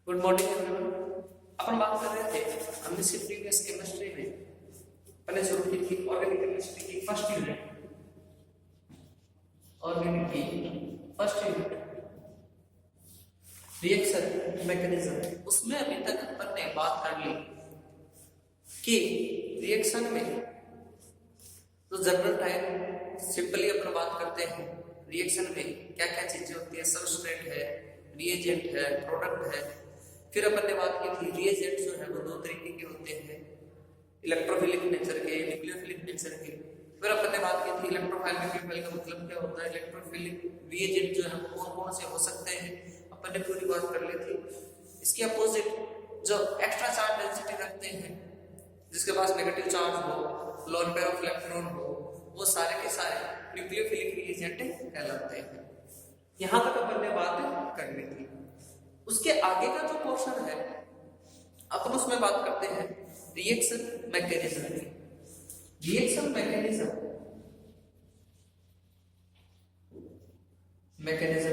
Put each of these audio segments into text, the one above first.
Good morning everyone. अपन बात कर रहे थे हमने से प्रीवियस केमिस्ट्री में पहले शुरू की थी ऑर्गेनिक केमिस्ट्री की फर्स्ट यूनिट रिएक्शन मैकेनिज्म। उसमें अभी तक अपन ने बात कर ली कि रिएक्शन में तो जनरल टाइप सिंपली अपन बात करते हैं रिएक्शन में क्या क्या चीजें होती है, सबस्ट्रेट है, रिएजेंट है, प्रोडक्ट है। फिर अपन ने बात की थी रिएजेंट जो है वो दो तरीके के होते हैं, इलेक्ट्रोफिलिक नेचर के, न्यूक्लियोफिलिक नेचर के। फिर अपन ने बात की थी इलेक्ट्रोफाइल न्यूक्लियोफाइल का मतलब क्या होता है, इलेक्ट्रोफिलिक रिएजेंट जो है कौन कौन से हो सकते हैं, अपन ने पूरी बात कर ली थी। इसके अपोजिट जो एक्स्ट्रा चार्ज डेंसिटी रखते हैं, जिसके पास नेगेटिव चार्ज हो, लोन पेयर ऑफ इलेक्ट्रॉन हो, वो सारे के सारे न्यूक्लियोफिलिक रिएजेंट कहलाते हैं। यहां तक अपन ने बात कर ली थी। उसके आगे का जो पोर्शन है अपन उसमें बात करते हैं रिएक्शन मैकेनिज्म की। रिएक्शन मैकेनिज्म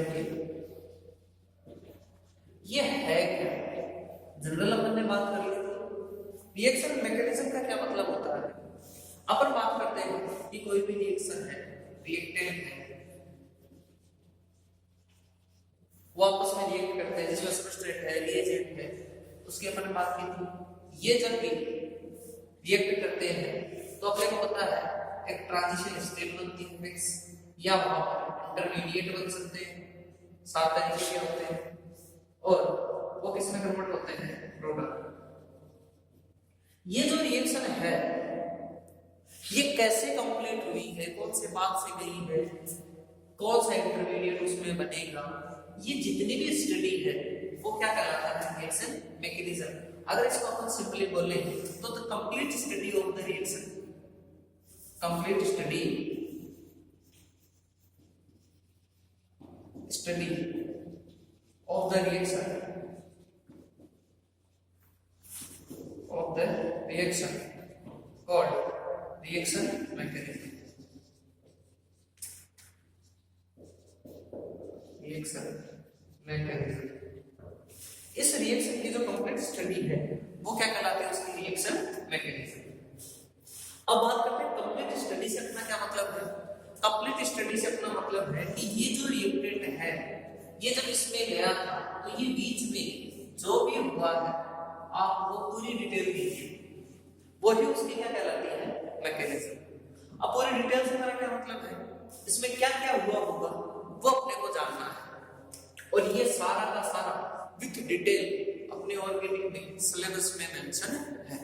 की ये है क्या, जनरल अपन ने बात कर ली थी। रिएक्शन मैकेनिज्म का क्या मतलब होता है, अपन बात करते हैं कि कोई भी रिएक्शन है, रिएक्टेंट है, वो आपस में रिएक्ट करते हैं, जिसमें सबस्ट्रेट है, रिएजेंट है, उसकी अपन बात की थी। ये जब भी रिएक्ट करते हैं तो अपने को पता है एक ट्रांजिशन स्टेट बनती है फिक्स, या वहां पर इंटरमीडिएट बन सकते हैं, 7 तरीके के होते हैं, और वो किस में कन्वर्ट होते हैं, प्रोडक्ट। ये जो रिएक्शन है ये कैसे कंप्लीट हुई है, कौन से बात से गई है, कौन सा इंटरमीडिएट उसमें बनेगा, ये जितनी भी स्टडी है वो क्या कहलाता है, रिएक्शन मैकेनिज्म। अगर इसको अपन सिंपली बोले तो the complete study of the reaction, complete study of the reaction called reaction mechanism. Reaction mechanism, इस रिएक्शन की जो कंप्लीट स्टडी है वो क्या कहलाती है, उसकी रिएक्शन मैकेनिज्म। अब बात करते हैं कंप्लीट स्टडी से अपना क्या मतलब है। कंप्लीट स्टडी से अपना मतलब है कि ये जो रिएक्टेंट है ये जब इसमें गया था तो ये बीच में जो भी हुआ है आप वो पूरी डिटेल दीजिए, वही उसकी क्या कहलाती है, मैकेनिज्म। अब पूरी डिटेल से मेरा क्या मतलब है, इसमें क्या क्या हुआ होगा वो अपने को जानना है, और ये सारा का सारा विद डिटेल अपने ऑर्गेनिक में सिलेबस में मेंशन है।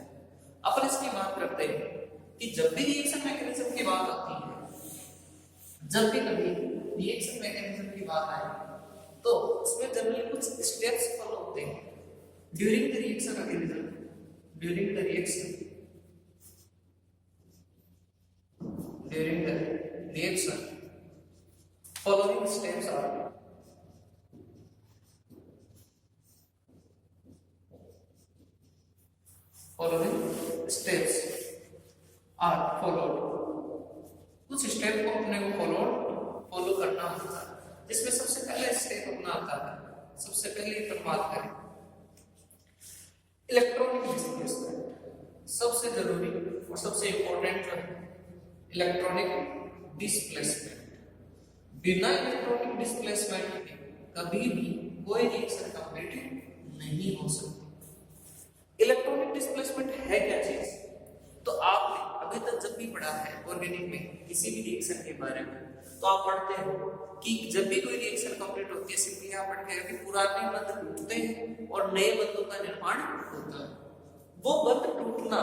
अपन इसकी बात करते हैं कि जब भी रिएक्शन मैकेनिज्म की बात आती है, जब भी कभी रिएक्शन मैकेनिज्म की बात आए तो उसमें जनरली कुछ स्टेप्स फॉलो होते हैं during the reaction mechanism. During the reaction following steps are followed। कुछ स्टेप को अपने को फॉलो करना होता है, जिसमें सबसे पहले स्टेप अपना आता है। सबसे पहले अपन बात करें इलेक्ट्रॉनिक डिस्प्लेसमेंट, सबसे जरूरी और सबसे इंपॉर्टेंट जो है इलेक्ट्रॉनिक डिस्प्लेसमेंट। बिना इलेक्ट्रॉनिक डिस्प्लेसमेंट के कभी भी कोई रिएक्शन कंप्लीट नहीं हो सकती। इलेक्ट्रॉनिक डिस्प्लेसमेंट है क्या चीज, तो आपने अभी तक जब भी पढ़ा है ऑर्गेनिक में किसी भी रिएक्शन के बारे में, तो आप पढ़ते हो कि जब भी कोई रिएक्शन कंप्लीट होती है सिंपली आप पढ़ते हैं कि पुराने बंध टूटते हैं और नए बंधों का निर्माण होता है। वो बंध टूटना,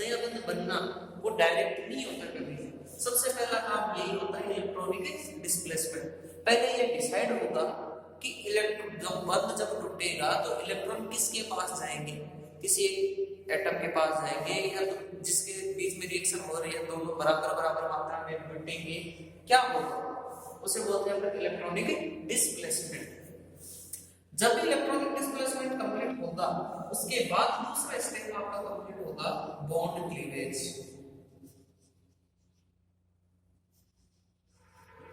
नया बंध बनना वो डायरेक्ट नहीं होता कभी। सबसे पहला काम यही होता है इलेक्ट्रॉनिक डिस्प्लेसमेंट। पहले ये डिसाइड होगा कि इलेक्ट्रॉन जब टूटेगा तो इलेक्ट्रॉन किसके पास जाएंगे, किसी एटम के पास जाएंगे, या तो जिसके बीच में रिएक्शन हो रही है दोनों बराबर मात्रा में टूटेंगे, क्या होगा, उसे बोलते हैं इलेक्ट्रॉनिक डिस्प्लेसमेंट। जब भी इलेक्ट्रॉनिक डिस्प्लेसमेंट कंप्लीट होगा उसके बाद दूसरा स्टेप आपका कंप्लीट होगा बॉन्ड क्लीवेज।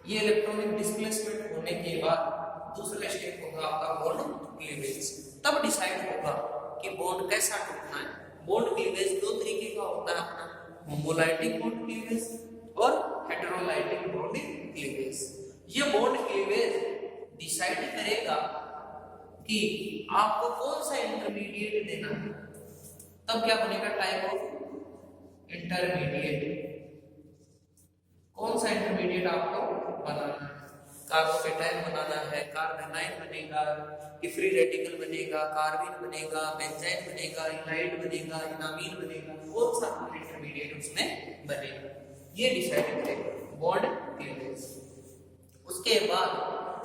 ये इलेक्ट्रॉनिक डिस्प्लेसमेंट होने के बाद दूसरा स्टेप होगा आपका बॉन्ड क्लीवेज। तब डिसाइड होगा कि बॉन्ड कैसा टूटना है। बॉन्ड क्लीवेज दो तरीके का होता है अपना, होमोलाइटिक बॉन्ड क्लीवेज और हेटेरोलाइटिक बॉन्ड क्लीवेज। ये बॉन्ड क्लीवेज डिसाइड करेगा कि आपको कौन सा इंटरमीडिएट देना है। तब क्या बनेगा, टाइप ऑफ इंटरमीडिएट। कौन सा इंटरमीडिएट आपको बनाना है, कार्बोकेटाइन बनाना है, कार्बेनाइन बनेगा कि फ्री रेडिकल बनेगा, कार्बिन बनेगा, बेंजाइन बनेगा, इनाइड बनेगा, इनामीन बनेगा, कौन सा इंटरमीडिएट उसमें बनेगा, ये डिसाइड करेगा बॉन्ड क्लीवेज। उसके बाद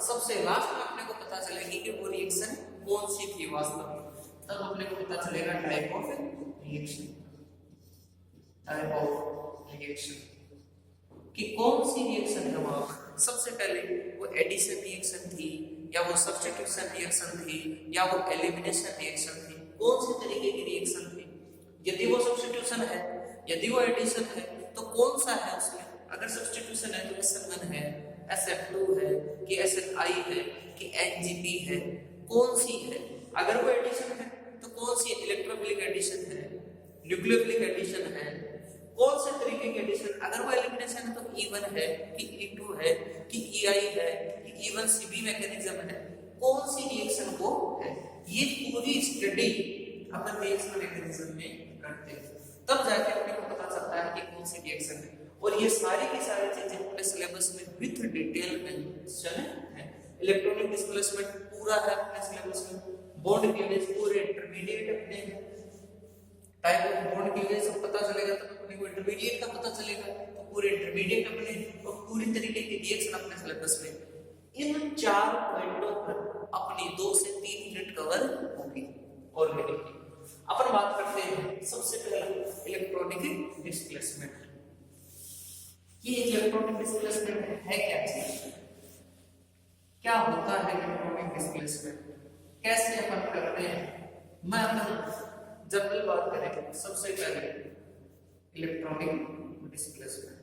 सबसे लास्ट में अपने को पता चलेगी कि वो रिएक्शन कौन सी थी वास्तव में, तब अपने को पता चलेगा type of reaction. Type of reaction कि कौन सी रिएक्शन है वहां पर। सबसे पहले वो एडिशन रिएक्शन थी, या वो सब्स्टिट्यूशन रिएक्शन थी, या वो एलिमिनेशन रिएक्शन थी, कौन से तरीके की रिएक्शन थी। यदि वो सब्स्टिट्यूशन है, यदि वो एडिशन है, तो कौन सा है उसमें। अगर सब्स्टिट्यूशन है तो SN1 है, SF2 है कि SNI है कि NGP है, कौन सी है। अगर वो एडिशन है तो कौन सी इलेक्ट्रोफिलिक एडिशन है, न्यूक्लियोफिलिक एडिशन है, कौन से तरीके की एडिशन। अगर वो एलिमिनेशन है तो E1 है कि E2 है कि EI है कि E1 CB मैकेनिज्म है, कौन सी रिएक्शन वो है। ये पूरी स्टडी अपन रिएक्शन मैकेनिज्म में करते हैं, तब जाके अपने को पता चलता है कि कौन सी रिएक्शन है। और ये सारी की सारी चीजें अपने सिलेबस में विथ डिटेल मेंशन है। इलेक्ट्रॉनिक डिस्प्लेसमेंट पूरा है अपने सिलेबस में, बॉन्ड क्लीवेज पूरे, इंटरमीडिएट अपने टाइप ऑफ बॉन्ड क्लीवेज सब पता चलेगा, तब अपने को इंटरमीडिएट का पता चलेगा, तो पूरे इंटरमीडिएट अपने और पूरी तरीके की रिएक्शन अपने सिलेबस में। इन 4 पॉइंटों पर अपनी 2 से 3 यूनिट कवर होगी। और अपन बात करते हैं सबसे पहले इलेक्ट्रॉनिक डिस्प्लेसमेंट। ये इलेक्ट्रॉनिक डिस्प्लेसमेंट है क्या चीज, क्या होता है इलेक्ट्रॉनिक डिस्प्लेसमेंट, कैसे अपन करते हैं। मैं अपन जनरल बात करें, सबसे पहले इलेक्ट्रॉनिक डिस्प्लेसमेंट।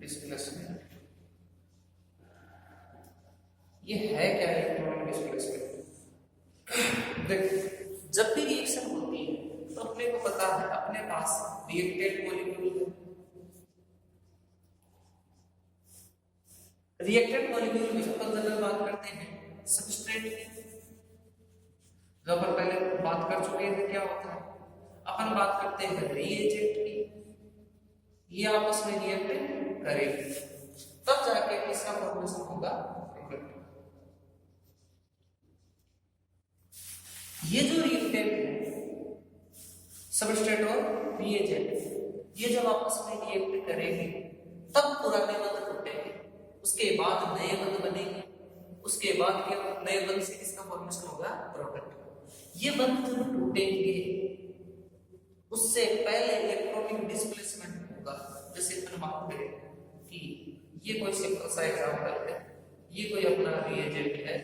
डिस्प्लेसमेंट ये है क्या इलेक्ट्रॉनिक डिस्प्लेसमेंट। देख, जब भी रिएक्शन होती है तो अपने को पता है अपने पास रिएक्टेंट मॉलिक्यूल है। रिएक्टेंट मॉलिक्यूल में अपन जनरल बात करते हैं सबस्ट्रेट की, जो अपन पहले बात कर चुके हैं क्या होता है। अपन बात करते हैं रिएजेंट की, ये आपस में रिएक्ट करेंगे, तब जाके इसका फॉर्मेशन होगा प्रोडक्ट। ये जो रिएक्टेंट है सबस्ट्रेट और रिएजेंट, ये जब आपस में रिएक्ट करेंगे तब पुराने बंध टूटेंगे, उसके बाद नए बंध बनेंगे, उसके बाद क्या नए बंध से किसका फॉर्मेशन होगा, प्रोडक्ट। ये बंध जब टूटेंगे उससे पहले इलेक्ट्रॉनिक डिस्प्लेसमेंट होगा। जैसे अपन बात करें कि ये कोई सिंपल सा एग्जांपल है, ये कोई अपना रिएजेंट है,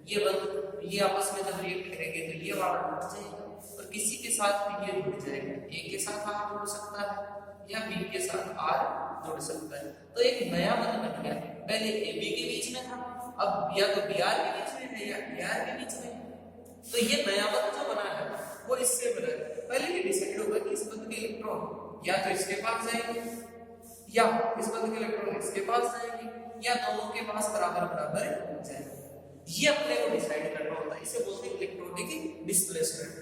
ये बंध ये आपस में जब रिएक्ट करेंगे तो ये वाला टूट जाएगा और किसी के साथ भी ये जुड़ जाएगा। A के साथ R जुड़ सकता है या B के साथ R जुड़ सकता है, तो एक नया बंध बन गया। पहले AB के बीच में था, अब या तो BR के बीच में है या AR के बीच में, तो ये नया बंध जो बना है वो इससे बना है। पहले ये डिसाइड होगा कि इस बंध के इलेक्ट्रॉन या तो इसके पास जाएंगे या इस बंध के इलेक्ट्रॉन इसके पास जाएंगे या दोनों के पास बराबर बराबर जाएंगे। ये अपने को डिसाइड करना होता है, इसे बोलते हैं इलेक्ट्रॉनिक डिस्प्लेसमेंट।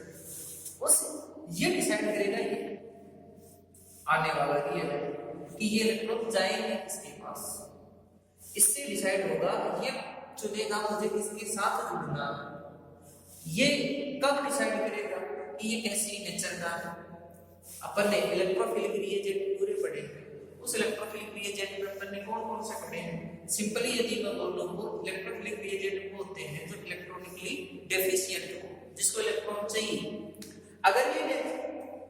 बस ये डिसाइड करेगा ये आने वाला ये है कि ये इलेक्ट्रॉन जाएंगे किसके पास, इससे डिसाइड होगा ये चुनेगा मुझे किसके साथ जुड़ना है। ये कब डिसाइड करेगा कि ये कैसी नेचर का है। अपन ने इलेक्ट्रोफिलिक रिएजेंट पूरे पढ़े हैं, उस इलेक्ट्रोफिलिक रिएजेंट में अपन ने कौन-कौन से पढ़े हैं। सिंपली यदि मैं बोलूं तो इलेक्ट्रोफिलिक रिएजेंट वो होते हैं जो इलेक्ट्रॉनिकली डेफिशिएंट हो, जिसको इलेक्ट्रॉन चाहिए। अगर ये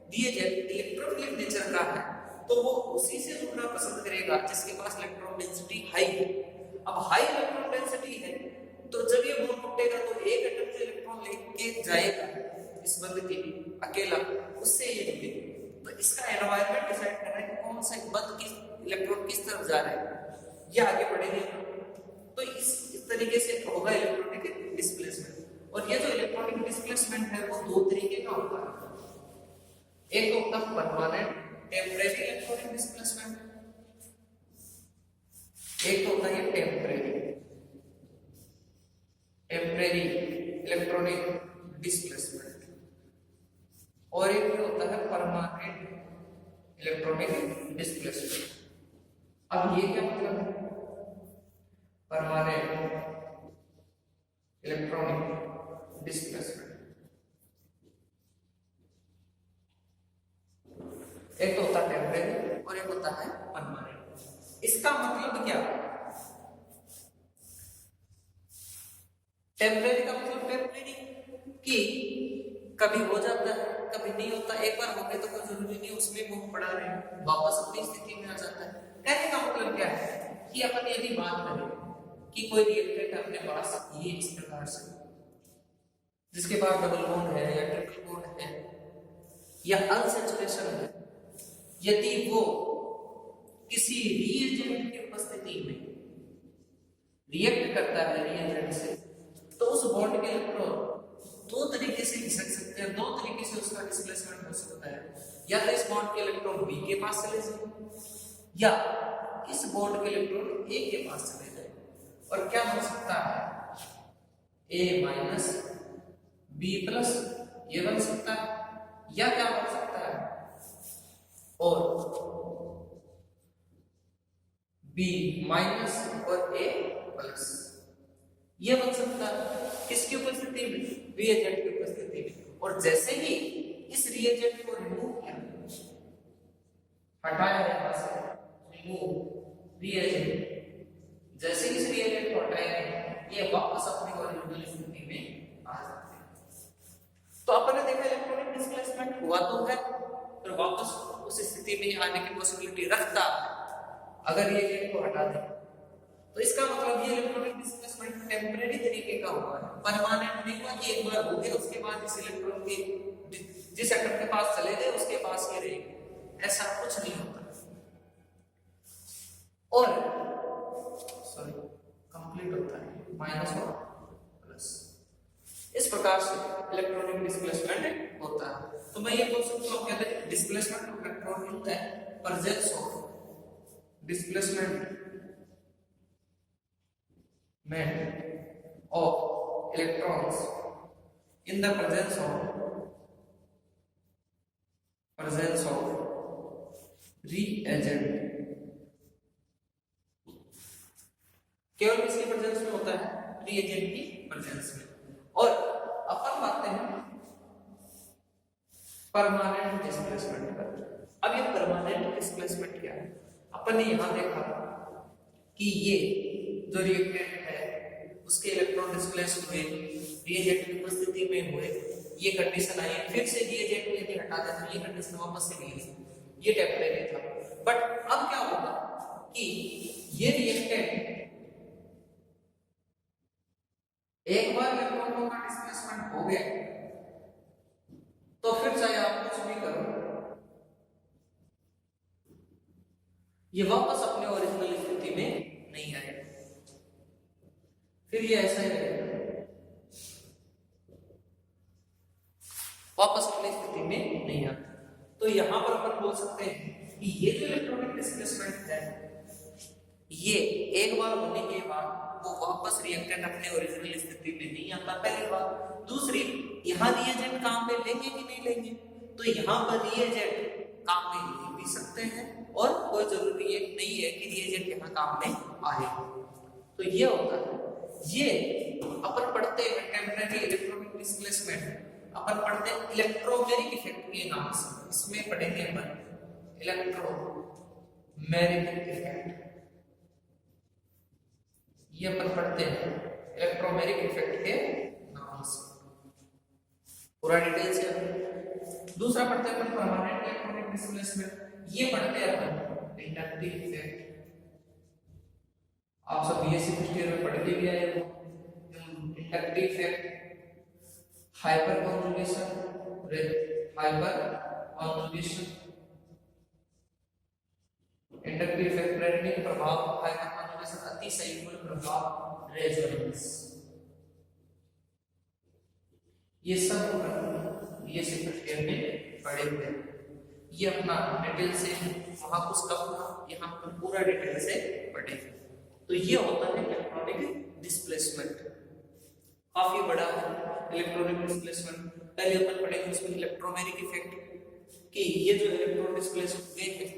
रिएजेंट इलेक्ट्रोफिलिक नेचर का है तो वो उसी से जुड़ना पसंद करेगा जिसके पास इलेक्ट्रॉन डेंसिटी हाई है। अब हाई इलेक्ट्रॉन डेंसिटी है तो जब ये बॉन्ड टूटेगा तो एक एटम जो इलेक्ट्रॉन लेके जाएगा इस बंध के अकेला, उससे ये जुड़ेगा। तो इसका एनवायरनमेंट डिसाइड कर रहा है कि कौन सा बंध किस इलेक्ट्रॉन किस तरफ जा रहा है। ये आगे बढ़ेंगे तो इस तरीके से होगा इलेक्ट्रॉनिक डिस्प्लेसमेंट। और ये जो इलेक्ट्रॉनिक डिस्प्लेसमेंट है वो दो तरीके का होता है। एक तो होता है परमानेंट टेम्परेरी इलेक्ट्रॉनिक डिस्प्लेसमेंट, एक तो होता है टेम्परेरी इलेक्ट्रॉनिक डिस्प्लेसमेंट, और एक होता है परमानेंट इलेक्ट्रॉनिक डिस्प्लेसमेंट। अब ये क्या मतलब है? परमानेंट इलेक्ट्रॉनिक डिस्प्लेसमेंट, एक तो होता है टेम्परेरी और एक होता है परमानेंट। इसका मतलब क्या? टेम्परेरी का मतलब टेम्परेरी कि कभी हो जाता है कभी नहीं होता, एक बार हो गया तो कोई जरूरी नहीं उसमें मुंह पड़ा रहे, वापस अपनी स्थिति में आ जाता है। कहने का मतलब क्या है कि अपन यदि बात करें कि कोई रिएक्टेंट अपने पास ये इस प्रकार से, जिसके पास डबल बॉन्ड है या ट्रिपल बॉन्ड है या अनसैचुरेशन है, यदि वो किसी रिएजेंट की उपस्थिति में रिएक्ट करता है रिएजेंट से, तो उस बॉन्ड के इलेक्ट्रॉन दो तरीके से खिसक सकते हैं, दो तरीके से उसका डिस्प्लेसमेंट हो सकता है। या तो इस बॉन्ड के इलेक्ट्रॉन बी के पास चले जाए या इस बॉन्ड के इलेक्ट्रॉन ए के पास चले जाए। और क्या हो सकता है? ए माइनस बी प्लस ये बन सकता है, या क्या बन सकता है? और बी माइनस और ए प्लस ये बन सकता है। किसकी उपस्थिति में? रिएजेंट की उपस्थिति में। और जैसे ही इस रिएजेंट को रिमूव किया, हटाया यहां से, रिमूव रिएजेंट, जैसे इस रिएजेंट को हटाएंगे ये वापस अपनी ओरिजिनल स्थिति में आ जाते हैं। तो अपन ने देखा इलेक्ट्रॉनिक डिस्प्लेसमेंट हुआ तो है, फिर वापस उस स्थिति में आने की पॉसिबिलिटी रखता है अगर रिएजेंट को हटा दें। तो इसका मतलब ये इलेक्ट्रॉनिक डिस्प्लेसमेंट टेम्परेरी तरीके का हुआ है, परमानेंट नहीं हुआ। एक बार हो गया उसके बाद इस इलेक्ट्रॉन के जिस एटम के पास चले गए उसके पास ही रहेंगे, ऐसा कुछ नहीं होता। और सॉरी कंप्लीट होता है माइनस और प्लस, इस प्रकार से इलेक्ट्रॉनिक डिस्प्लेसमेंट होता है। तो मैं ये बोल सकता हूँ कहते हैं डिस्प्लेसमेंट ऑफ इलेक्ट्रॉन होता है presence of displacement of electrons in the presence of reagent। केवल किसकी प्रेजेंस में होता है? रिएजेंट की प्रेजेंस में। और अपन बात हैं परमानेंट डिस्प्लेसमेंट पर। अब ये परमानेंट डिस्प्लेसमेंट क्या है? अपन ने यहां देखा कि ये जो रिएक्टेंट है उसके इलेक्ट्रॉन डिस्प्लेस हुए, रिएजेंट की उपस्थिति में हुए, ये कंडीशन आई, फिर से रिएजेंट को यदि हटा दें तो ये कंडीशन वापस से मिली, ये टेम्परेरी था। बट अब क्या होगा कि ये रिएक्टेंट एक बार इलेक्ट्रॉनों का डिस्प्लेसमेंट हो गया तो फिर चाहे आप कुछ भी करो ये वापस अपने ओरिजिनल स्थिति में नहीं आएगा, फिर ये ऐसा ही रहेगा, वापस अपनी स्थिति में नहीं आता। तो यहां पर अपन बोल सकते हैं कि ये जो इलेक्ट्रॉनिक डिस्प्लेसमेंट है ये एक बार होने के बाद वो वापस रिएक्टेंट अपने ओरिजिनल स्थिति में नहीं आता, पहली बात। दूसरी, यहाँ रिएजेंट काम में लेंगे कि नहीं लेंगे? तो यहाँ पर रिएजेंट काम में ले भी सकते हैं और कोई जरूरी ये नहीं है कि रिएजेंट यहाँ काम में आए। तो ये होता है, ये अपन पढ़ते हैं टेम्परेरी इलेक्ट्रॉनिक डिस्प्लेसमेंट, अपन पढ़ते हैं इलेक्ट्रोमेरिक इफेक्ट के नाम से। इसमें पढ़ेंगे अपन इलेक्ट्रोमेरिक इफेक्ट, ये अपन पढ़ते हैं इलेक्ट्रोमेरिक इफेक्ट के नाम से, पूरा डिटेल से। दूसरा पढ़ते हैं अपन परमानेंट इलेक्ट्रॉनिक डिस्प्लेसमेंट, ये पढ़ते हैं अपन इंडक्टिव इफेक्ट। आप सब बीएससी फर्स्ट ईयर में पढ़ के भी आए हो inductive effect, hyper conjugation, inductive effect, broadening प्रभाव, हाइपर के साथ अतिसंयुग्मन प्रभाव, रेजोनेंस। ये सब ये से फर्स्ट ईयर में पढ़े थे। ये अपना डिटेल से वहां कुछ कम था, यहाँ पर पूरा डिटेल से पढ़े। तो ये होता है इलेक्ट्रॉनिक डिस्प्लेसमेंट, काफी बड़ा है इलेक्ट्रॉनिक डिस्प्लेसमेंट। पहले अपन पढ़ेंगे उसमें इलेक्ट्रोमैग्नेटिक इफेक्ट कि ये जो इलेक्ट्रॉन डिस्प्लेस हुए हैं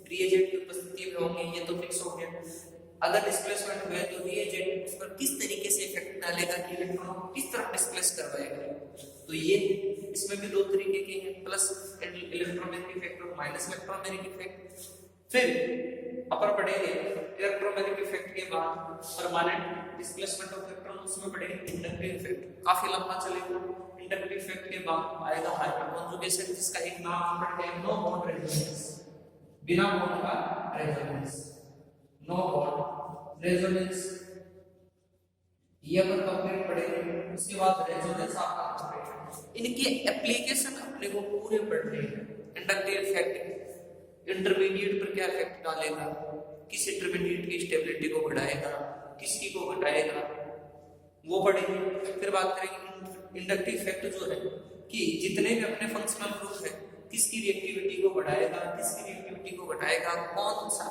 रिएजेंट की उपस्थिति में होंगे, ये तो फिक्स हो गया। अगर डिस्प्लेसमेंट हुए तो रिएजेंट उस पर किस तरीके से इफेक्ट डालेगा कि इलेक्ट्रॉन किस तरह डिस्प्लेस करवाएगा। तो ये इसमें भी दो तरीके के हैं, प्लस इलेक्ट्रोमैग्नेटिक इफेक्ट और माइनस इलेक्ट्रोमैग्नेटिक इफेक्ट। फिर अपन पढ़ेंगे इलेक्ट्रोमैग्नेटिक इफेक्ट के बाद परमानेंट डिस्प्लेसमेंट ऑफ इलेक्ट्रॉन, उसमें पढ़ेंगे इंडक्टिव इफेक्ट, काफी लंबा चलेगा। इंडक्टिव इफेक्ट के बाद आएगा हाइपर कॉन्जुगेशन, जिसका एक नाम हम पढ़ते हैं नो बॉन्ड रेजोनेंस, बिना बॉन्ड का रेजोनेंस, नो बॉन्ड रेजोनेंस, ये अपन कंप्लीट पढ़ेंगे। उसके बाद रेजोनेंस आपका कंप्लीट। इनके एप्लीकेशन अपने को पूरे पढ़ने हैं। इंडक्टिव इफेक्ट इंटरमीडिएट पर क्या इफेक्ट डालेगा, किस इंटरमीडिएट की स्टेबिलिटी को बढ़ाएगा, किसकी को घटाएगा, वो पढ़ेंगे। फिर बात करेंगे इंडक्टिव इफेक्ट जो है कि जितने भी अपने फंक्शनल ग्रुप है किसकी रिएक्टिविटी को बढ़ाएगा, किसकी रिएक्टिविटी को घटाएगा, कौन सा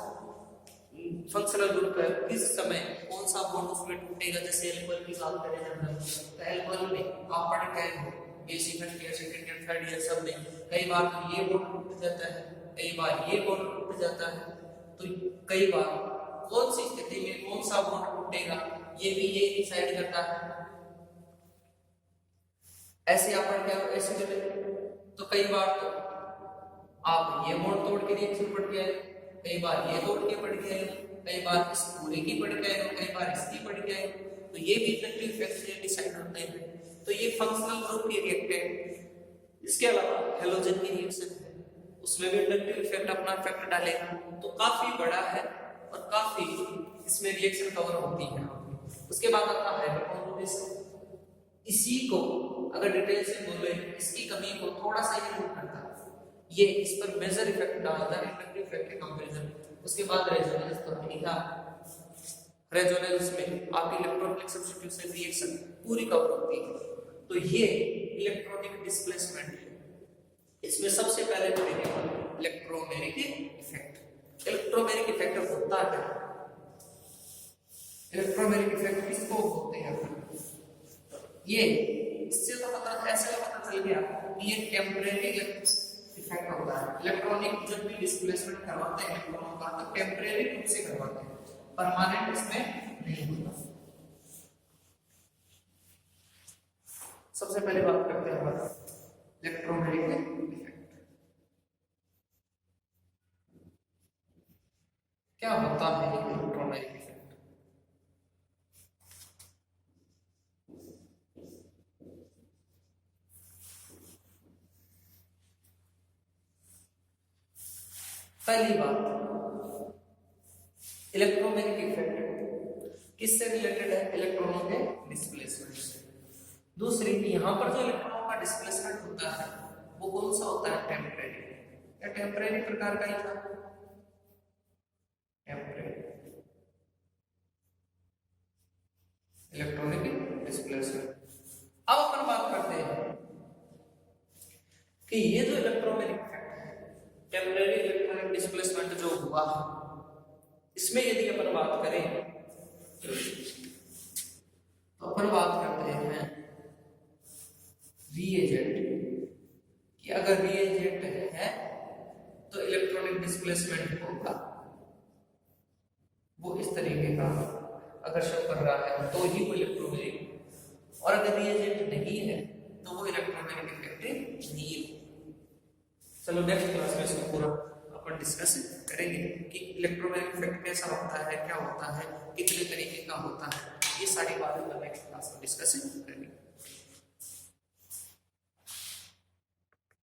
फंक्शनल ग्रुप है किस समय कौन सा बॉन्ड उसमें टूटेगा। जैसे एल्कोहल की बात करें जनरल, तो एल्कोहल में आप पढ़ गए हो basic first year, second year, third year सब में, कई बार तो ये बॉन्ड टूट जाता है, कई बार ये बॉन्ड टूट जाता है। तो कई बार कौन सी स्थिति में कौन सा बॉन्ड टूटेगा ये भी ये डिसाइड करता है। ऐसे आप पढ़ गए ऐसे चले, तो कई बार तो आप ये बॉन्ड तोड़ के रिएक्शन पढ़ के आए, कई बार ये तोड़ के पढ़ के आए, कई बार इस पूरे की पढ़ के आए, कई बार इसकी पढ़ के आए। तो ये भी इंडक्टिव इफेक्ट से डिसाइड होते हैं। तो ये फंक्शनल ग्रुप के रिएक्टेंट। इसके अलावा हैलोजन की रिएक्शन है, उसमें भी इंडक्टिव इफेक्ट अपना इफेक्ट डालेगा। तो काफी बड़ा है और काफी इसमें रिएक्शन कवर होती है। उसके बाद आता है हाइपर कॉन्जुगेशन। इसी को अगर डिटेल से बोले, इसकी कमी को थोड़ा सा ये दूर करता है, ये इस पर मेजर इफेक्ट डालता है इंडक्टिव इफेक्ट के कंपैरिजन। उसके बाद रेजोनेंस, तो ठीक है रेजोनेंस में आपकी इलेक्ट्रोनिक सब्स्टिट्यूशन रिएक्शन पूरी कवर होती है। तो ये इलेक्ट्रॉनिक डिस्प्लेसमेंट है। इसमें सबसे पहले पढ़ेंगे इलेक्ट्रोमैग्नेटिक इफेक्ट। इलेक्ट्रोमैग्नेटिक इफेक्ट होता है, इलेक्ट्रोमैग्नेटिक इफेक्ट किसको होते हैं, ये इससे तो पता ऐसे तो पता चल गया कि ये टेम्परेरी इफेक्ट होता है। इलेक्ट्रॉनिक जब भी डिस्प्लेसमेंट करवाते हैं इलेक्ट्रॉनों का तो टेम्परेरी रूप से करवाते हैं, परमानेंट इसमें नहीं होता। सबसे पहले बात करते हैं इलेक्ट्रोमैग्नेटिक इफेक्ट क्या होता है। इलेक्ट्रोमैग्नेटिक इफेक्ट पहली बात, इलेक्ट्रोमैग्नेटिक इफेक्ट किससे रिलेटेड है, इलेक्ट्रॉनों के डिस्प्लेसमेंट से। दूसरी, यहां पर जो इलेक्ट्रॉनों का डिस्प्लेसमेंट होता है वो कौन सा होता है, टेम्परेरी या टेम्परेरी प्रकार का ही था, टेम्परेरी इलेक्ट्रॉनिक डिस्प्लेसमेंट। अब अपन बात करते हैं कि ये जो इलेक्ट्रोमैग्नेटिक टेम्परेरी इलेक्ट्रॉनिक डिस्प्लेसमेंट जो हुआ है, इसमें यदि अपन बात करें तो अपन बात करते हैं रिएजेंट कि अगर रिएजेंट है तो इलेक्ट्रॉनिक डिस्प्लेसमेंट होगा, वो इस तरीके का अगर शो कर रहा है तो ही वो इलेक्ट्रोमैग्नेटिक, और अगर रिएजेंट नहीं है तो वो इलेक्ट्रोमैग्नेटिक इफेक्ट नहीं है। चलो नेक्स्ट क्लास में इसको पूरा अपन डिस्कस करेंगे कि इलेक्ट्रोमैग्नेटिक इफेक्ट कैसा होता है, क्या होता है, कितने तरीके का होता है, ये सारी बातें नेक्स्ट क्लास में डिस्कस करेंगे।